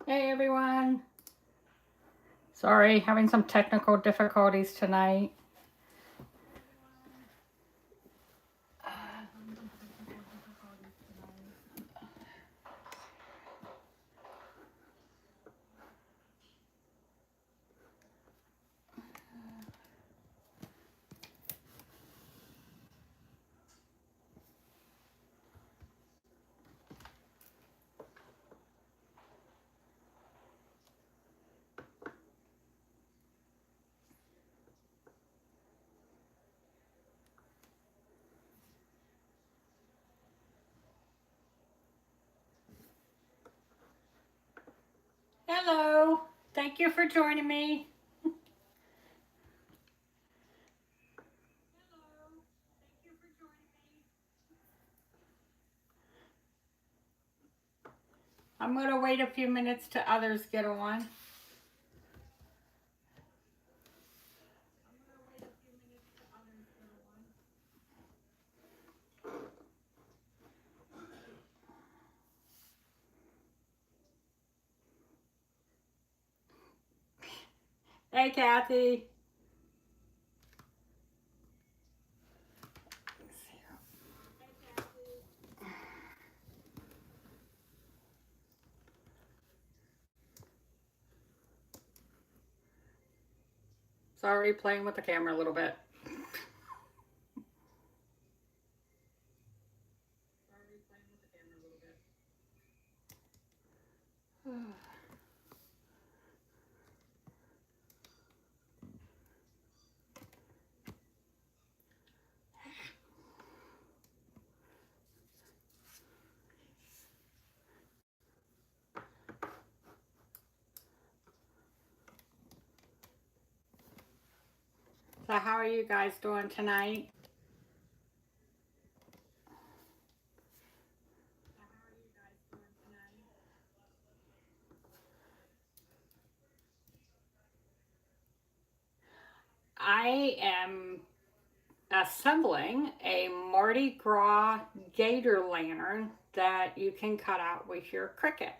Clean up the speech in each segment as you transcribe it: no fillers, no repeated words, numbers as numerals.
Hey everyone. Sorry, having some technical difficulties tonight. Hello. Thank you for joining me. I'm going to wait a few minutes till others get on. Hey Kathy. Sorry, playing with the camera a little bit. So how are you guys doing tonight? I am assembling a Mardi Gras Gator Lantern that you can cut out with your Cricut.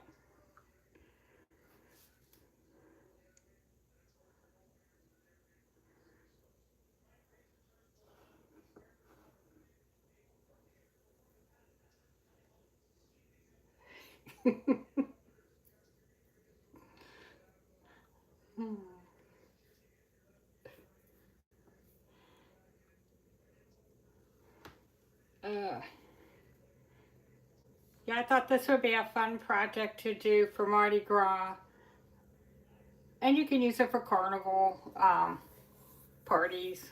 Yeah, I thought this would be a fun project to do for Mardi Gras. And you can use it for carnival parties.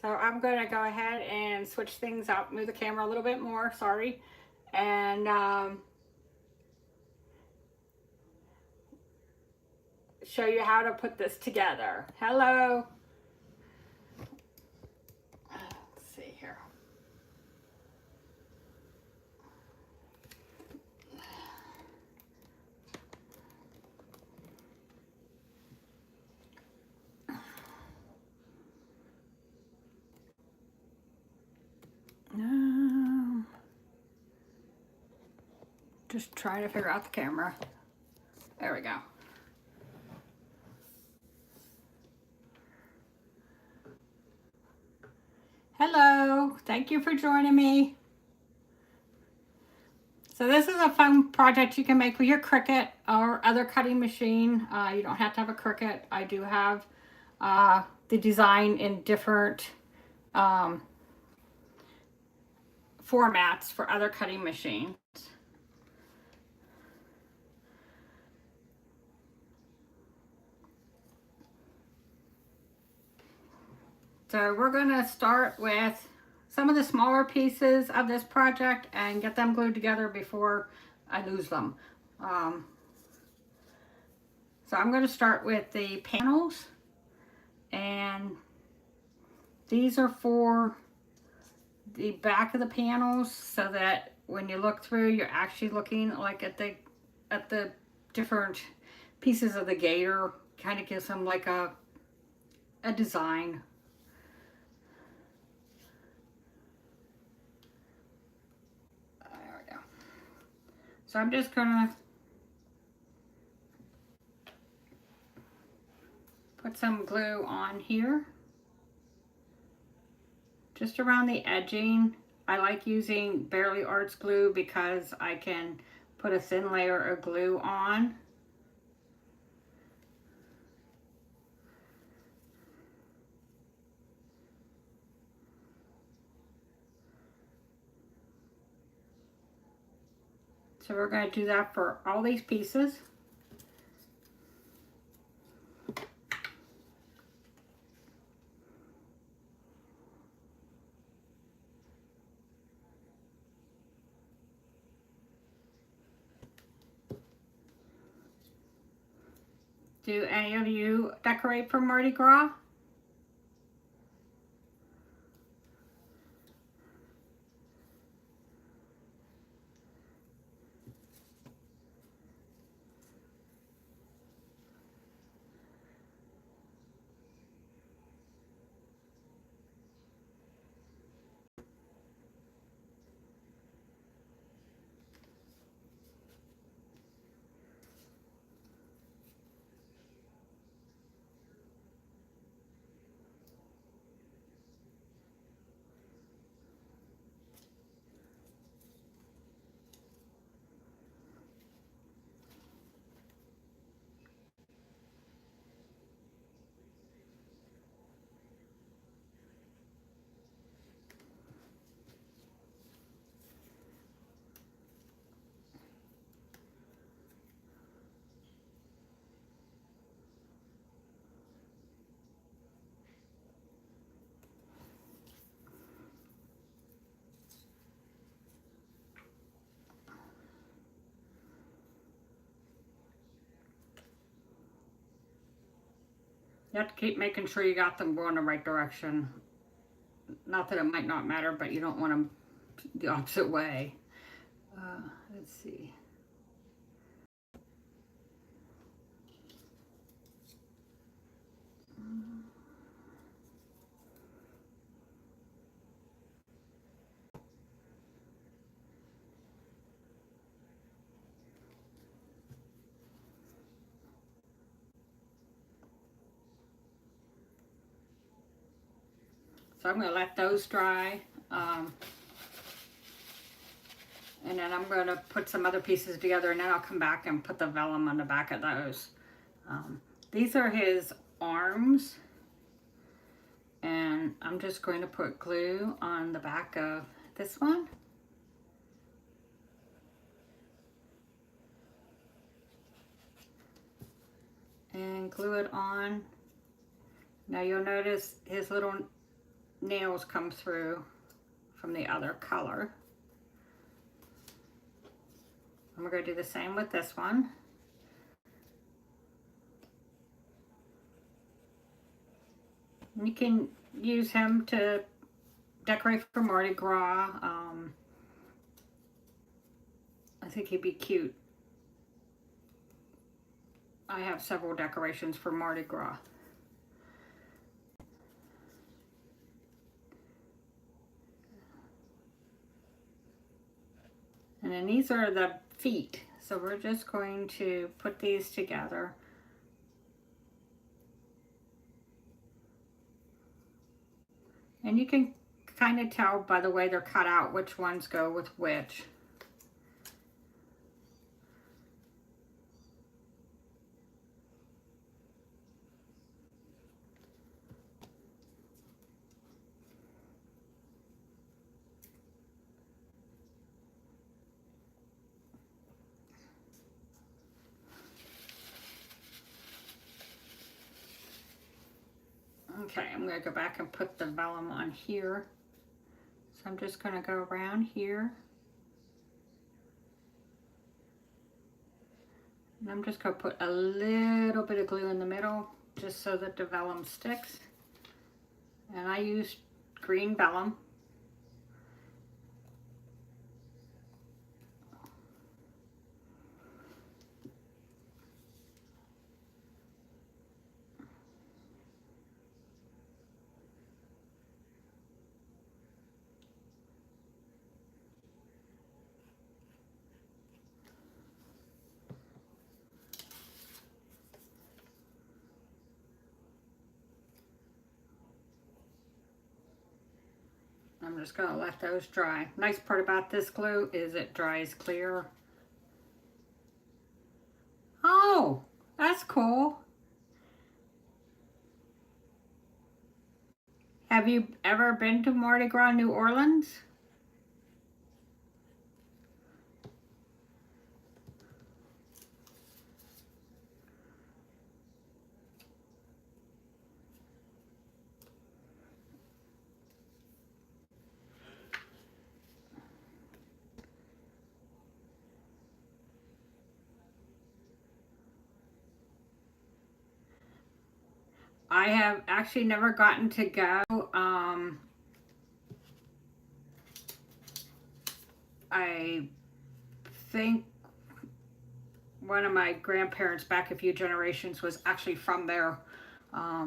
So I'm going to go ahead and switch things up, move the camera a little bit more, sorry. And show you how to put this together. Hello. Let's see here. Just trying to figure out the camera. There we go. Hello, thank you for joining me. So this is a fun project you can make with your Cricut or other cutting machine. You don't have to have a Cricut. I do have the design in different formats for other cutting machines. So we're going to start with some of the smaller pieces of this project and get them glued together before I lose them. So I'm going to start with the panels, and these are for the back of the panels so that when you look through, you're actually looking like at the different pieces of the gator. Kind of gives them like a design. So I'm just gonna put some glue on here, just around the edging. I like using Barely Arts glue because I can put a thin layer of glue on. So we're going to do that for all these pieces. Do any of you decorate for Mardi Gras? You have to keep making sure you got them going the right direction. Not that it might not matter, but you don't want them the opposite way. Let's see. So I'm going to let those dry. And then I'm going to put some other pieces together, and then I'll come back and put the vellum on the back of those. These are his arms. And I'm just going to put glue on the back of this one. And glue it on. Now you'll notice his little nails come through from the other color. And we're going to do the same with this one. And you can use him to decorate for Mardi Gras. I think he'd be cute. I have several decorations for Mardi Gras. And then these are the feet. So we're just going to put these together. And you can kind of tell by the way they're cut out which ones go with which. Okay, I'm going to go back and put the vellum on here. So I'm just going to go around here. And I'm just going to put a little bit of glue in the middle just so that the vellum sticks. And I use green vellum. I'm just gonna let those dry. Nice part about this glue is it dries clear. Oh, that's cool. Have you ever been to Mardi Gras, New Orleans? I have actually never gotten to go. I think one of my grandparents back a few generations was actually from there. I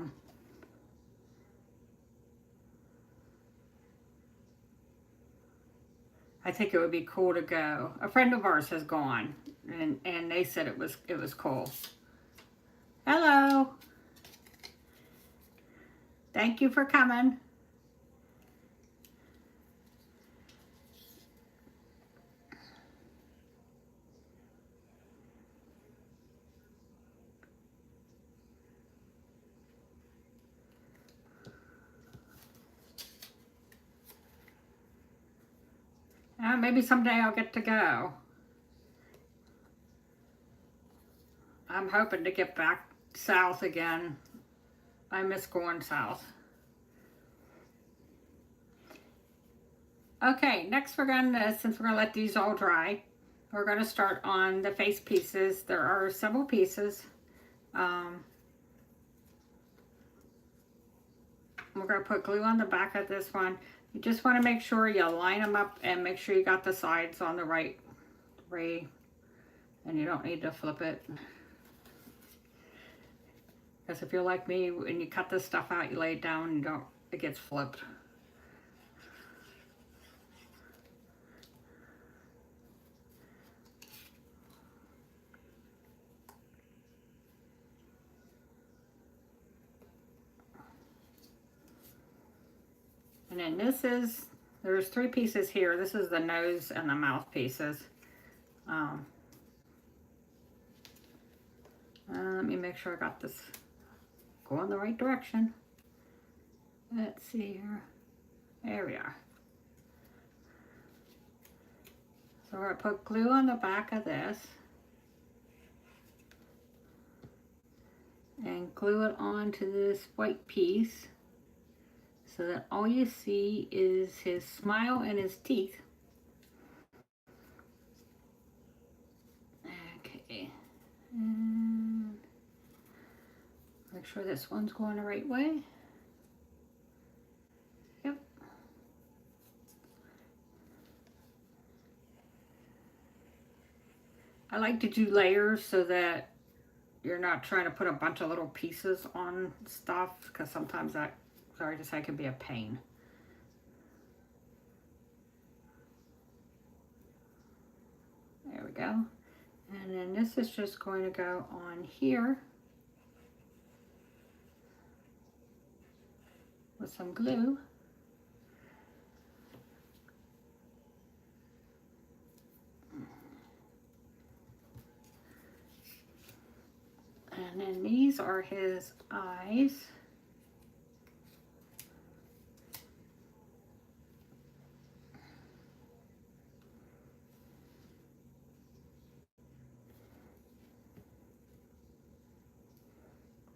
think it would be cool to go. A friend of ours has gone, and they said it was cool. Hello. Thank you for coming. Maybe someday I'll get to go. I'm hoping to get back south again. I miss going south. Okay, next we're gonna, since we're gonna let these all dry, we're gonna start on the face pieces. There are several pieces. We're gonna put glue on the back of this one. You just want to make sure you line them up and make sure you got the sides on the right way, and you don't need to flip it. Because if you're like me, when you cut this stuff out, you lay it down, it gets flipped. And then there's 3 pieces here. This is the nose and the mouth pieces. Let me make sure I got this going the right direction. Let's see here. There we are. So we're going to put glue on the back of this. And glue it onto this white piece, so that all you see is his smile and his teeth. Okay. And make sure this one's going the right way. Yep. I like to do layers so that you're not trying to put a bunch of little pieces on stuff, because sometimes that, sorry to say, can be a pain. There we go. And then this is just going to go on here with some glue. And then these are his eyes.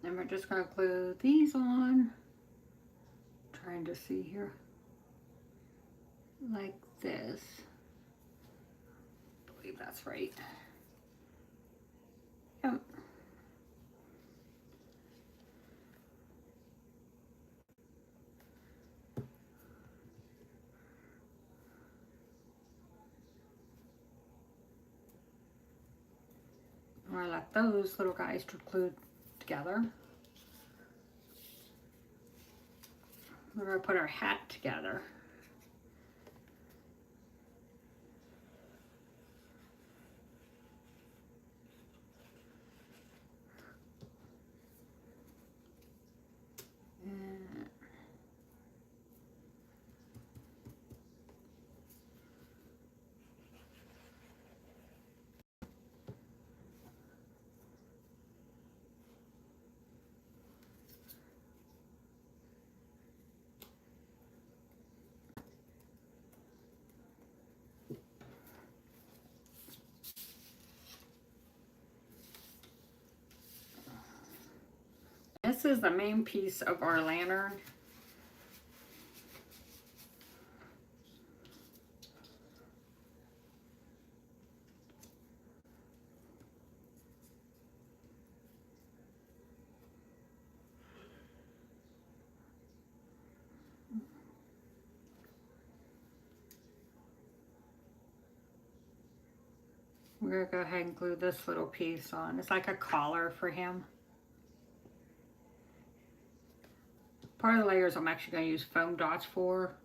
And we're just going to glue these on. Trying to see here. Like this. I believe that's right. Yep. I let those little guys glue together. We're going to put our hat together. This is the main piece of our lantern. We're going to go ahead and glue this little piece on. It's like a collar for him. Part of the layers I'm actually going to use foam dots for,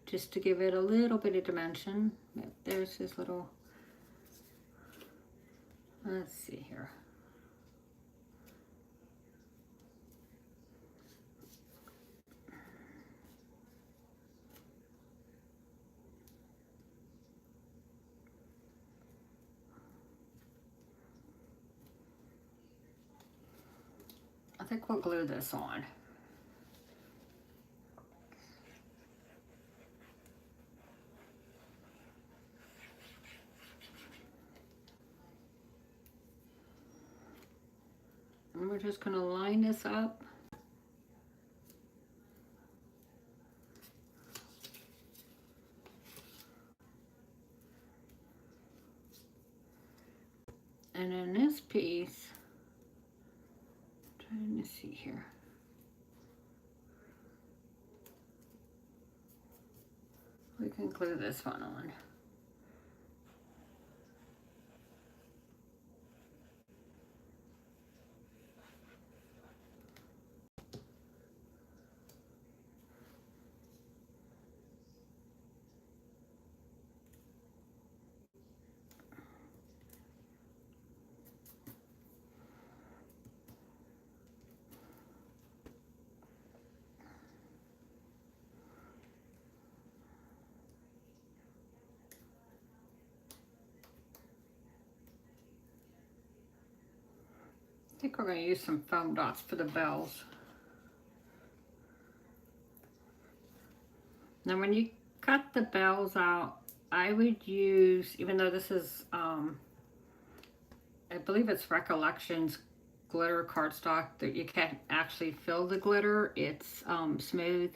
just to give it a little bit of dimension. There's his little, let's see here. I think we'll glue this on. And we're just going to line this up. And in this piece, I'm trying to see here. We can glue this one on. I think we're going to use some foam dots for the bells. Now when you cut the bells out, I would use, even though this is, I believe it's Recollections glitter cardstock, that you can't actually feel the glitter. It's smooth.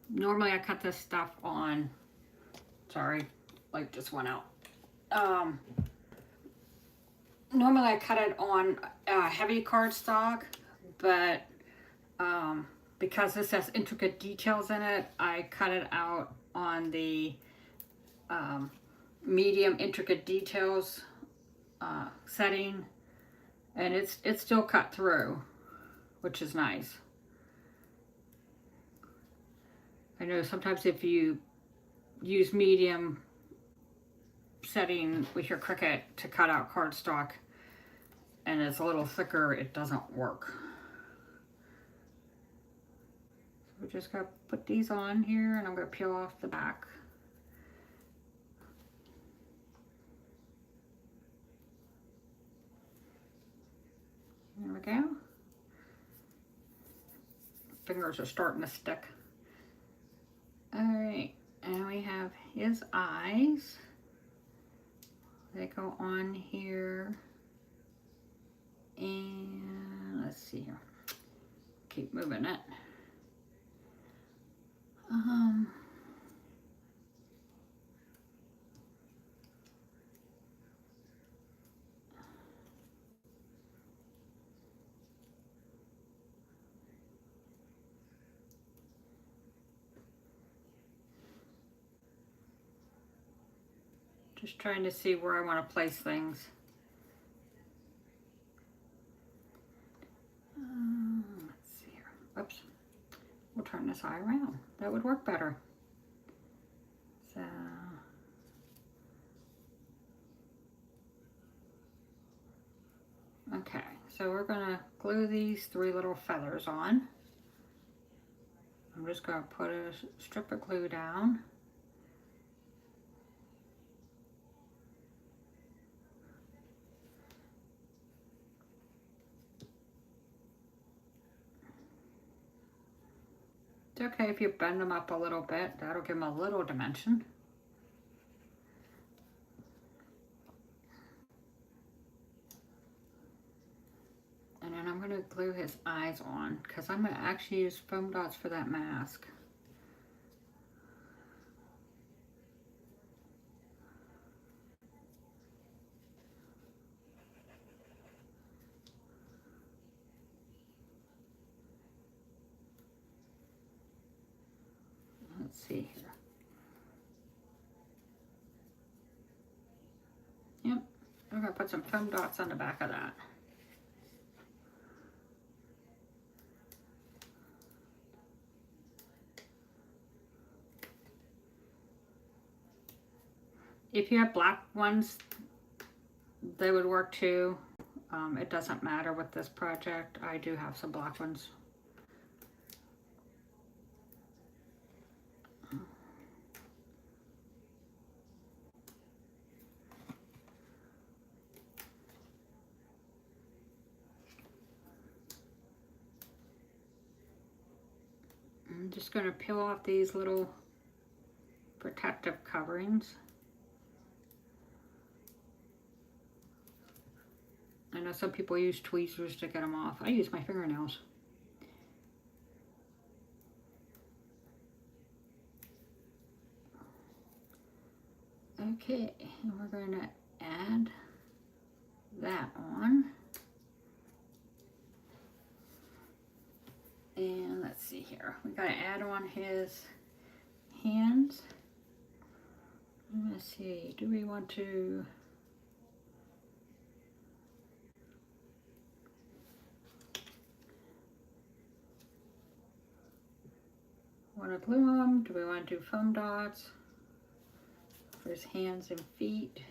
Normally I cut this stuff on, sorry, light just went out. Normally I cut it on heavy cardstock, but because this has intricate details in it, I cut it out on the medium intricate details setting, and it's still cut through, which is nice. I know sometimes if you use medium setting with your Cricut to cut out cardstock and it's a little thicker, it doesn't work. So we're just gonna put these on here, and I'm gonna peel off the back. There we go. Fingers are starting to stick. All right, and we have his eyes. They go on here, and let's see here. Keep moving it. Just trying to see where I want to place things. Let's see here. Oops. We'll turn this eye around. That would work better. So, okay. So we're going to glue these 3 little feathers on. I'm just going to put a strip of glue down. It's okay if you bend them up a little bit. That'll give them a little dimension. And then I'm going to glue his eyes on because I'm going to actually use foam dots for that mask. Let's see here. Yep, I'm going to put some foam dots on the back of that. If you have black ones, they would work too. It doesn't matter with this project. I do have some black ones. I'm just going to peel off these little protective coverings. I know some people use tweezers to get them off. I use my fingernails. Okay, and we're going to add that on. And let's see here. We got to add on his hands. Let's see. Do we want to? Want to glue them? Do we want to do foam dots for his hands and feet?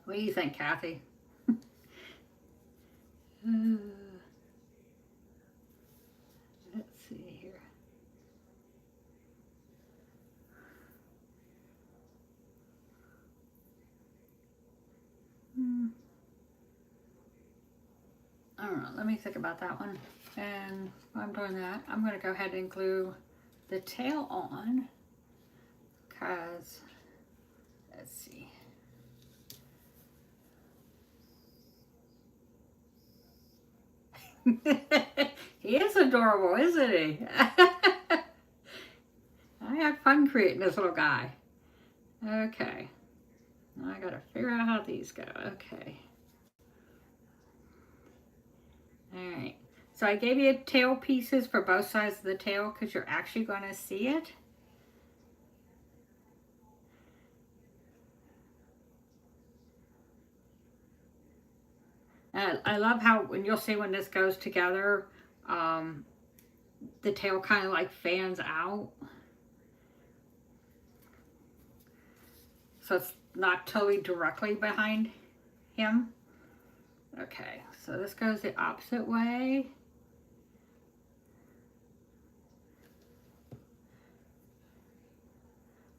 What do you think, Kathy? Let's see here. I don't know, let me think about that one. And while I'm doing that, I'm going to go ahead and glue the tail on, because, let's see. He is adorable, isn't he? I had fun creating this little guy. Okay. Now I gotta figure out how these go. Okay. Alright. So I gave you tail pieces for both sides of the tail because you're actually going to see it. I love how, when you'll see when this goes together, the tail kind of like fans out. So it's not totally directly behind him. Okay, so this goes the opposite way.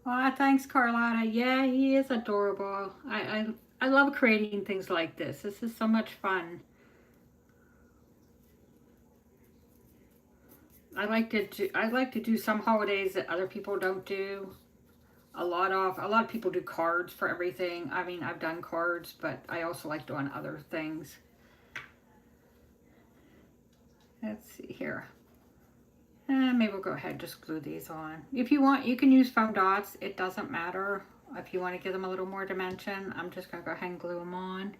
Aw, thanks, Carlotta. Yeah, he is adorable. I love creating things like this. This is so much fun. I like to do some holidays that other people don't do. A lot of people do cards for everything. I mean, I've done cards, but I also like doing other things. Let's see here. Maybe we'll go ahead and just glue these on. If you want, you can use foam dots. It doesn't matter. If you want to give them a little more dimension, I'm just going to go ahead and glue them on.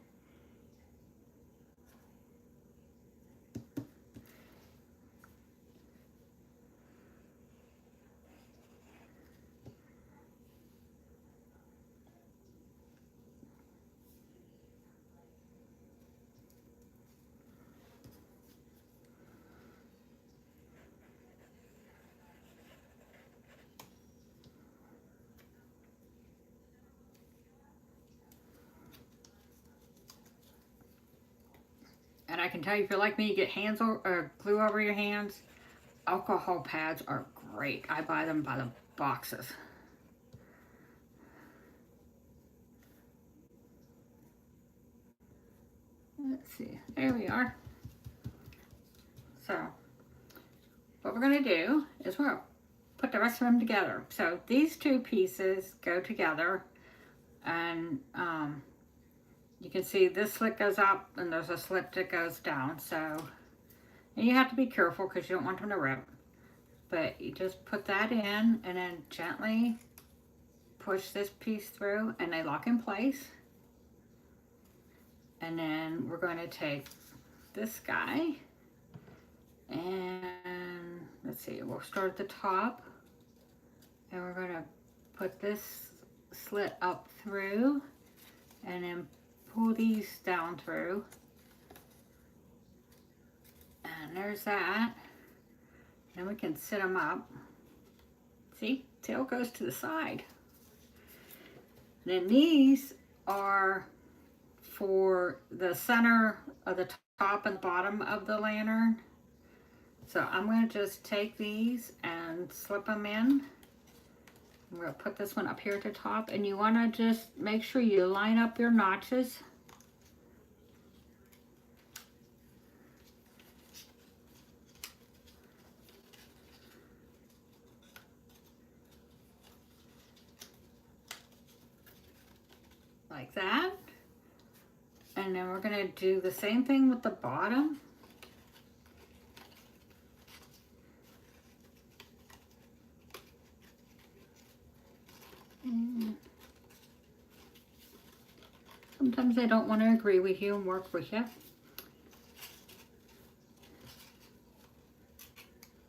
And I can tell you, if you're like me, you get glue over your hands. Alcohol pads are great. I buy them by the boxes. Let's see. There we are. So, what we're going to do is we're going to put the rest of them together. So these two pieces go together, and you can see this slit goes up and there's a slit that goes down. So, and you have to be careful because you don't want them to rip. But you just put that in and then gently push this piece through and they lock in place. And then we're going to take this guy and let's see, we'll start at the top and we're going to put this slit up through and then pull these down through. And there's that. Then we can sit them up. See, tail goes to the side. Then these are for the center of the top and bottom of the lantern. So I'm going to just take these and slip them in. I'm going to put this one up here at the top, and you want to just make sure you line up your notches. Like that. And then we're going to do the same thing with the bottom. And sometimes I don't want to agree with you and work with you.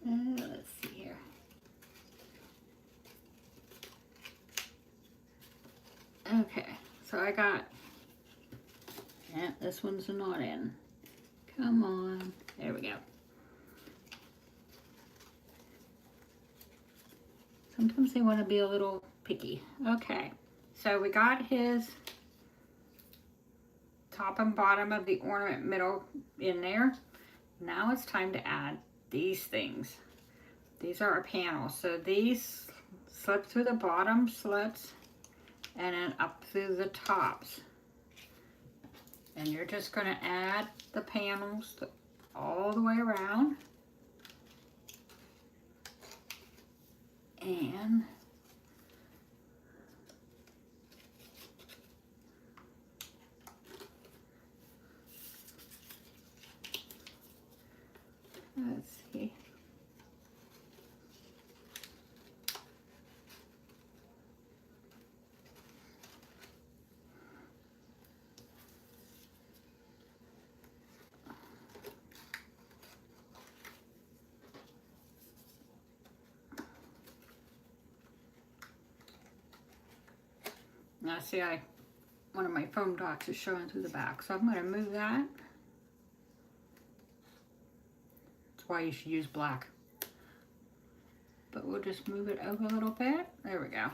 Let's see here. Okay, so I got, yeah, this one's not in. Come on, there we go. Sometimes they want to be a little picky. Okay, so we got his top and bottom of the ornament middle in there. Now it's time to add these things. These are our panels. So these slip through the bottom slits and then up through the tops. And you're just going to add the panels all the way around. And let's see. Now see, one of my foam dots is showing through the back, so I'm going to move that. That's why you should use black. But we'll just move it over a little bit. There we go.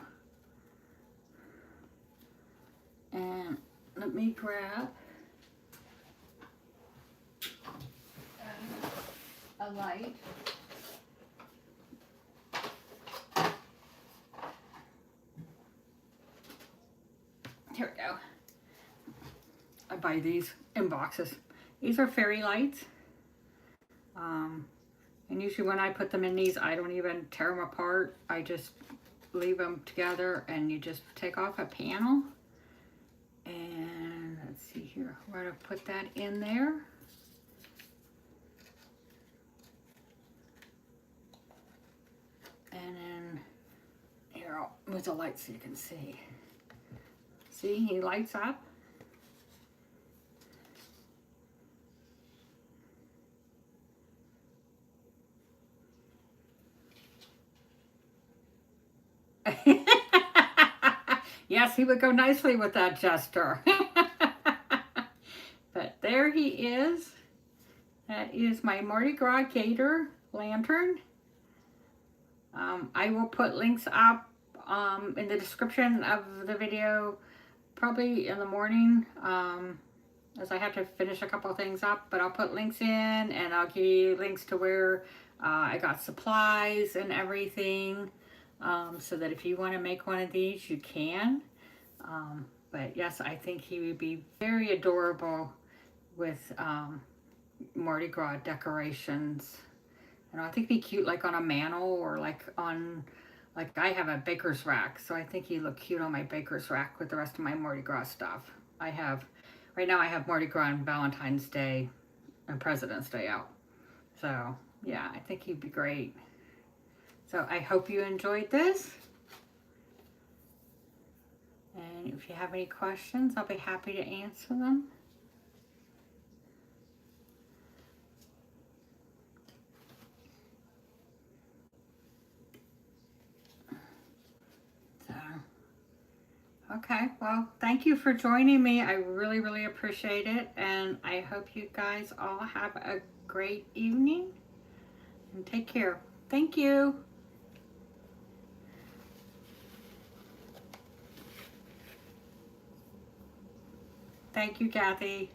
And let me grab a light. Here we go. I buy these in boxes. These are fairy lights. And usually when I put them in these, I don't even tear them apart. I just leave them together and you just take off a panel. And let's see here. We're going to put that in there. And then here, I'll move the light so you can see. See, he lights up. Yes, he would go nicely with that jester. But there he is. That is my Mardi Gras Gator Lantern. I will put links up in the description of the video, probably in the morning, as I have to finish a couple things up, but I'll put links in and I'll give you links to where I got supplies and everything, so that if you want to make one of these, you can. But yes, I think he would be very adorable with Mardi Gras decorations. I think he'd be cute like on a mantle or like on, like I have a baker's rack, so I think he'd look cute on my baker's rack with the rest of my Mardi Gras stuff. Right now I have Mardi Gras and Valentine's Day and President's Day out. So yeah, I think he'd be great. So I hope you enjoyed this. And if you have any questions, I'll be happy to answer them. So, okay, well, thank you for joining me. I really, really appreciate it. And I hope you guys all have a great evening. And take care. Thank you. Thank you, Kathy.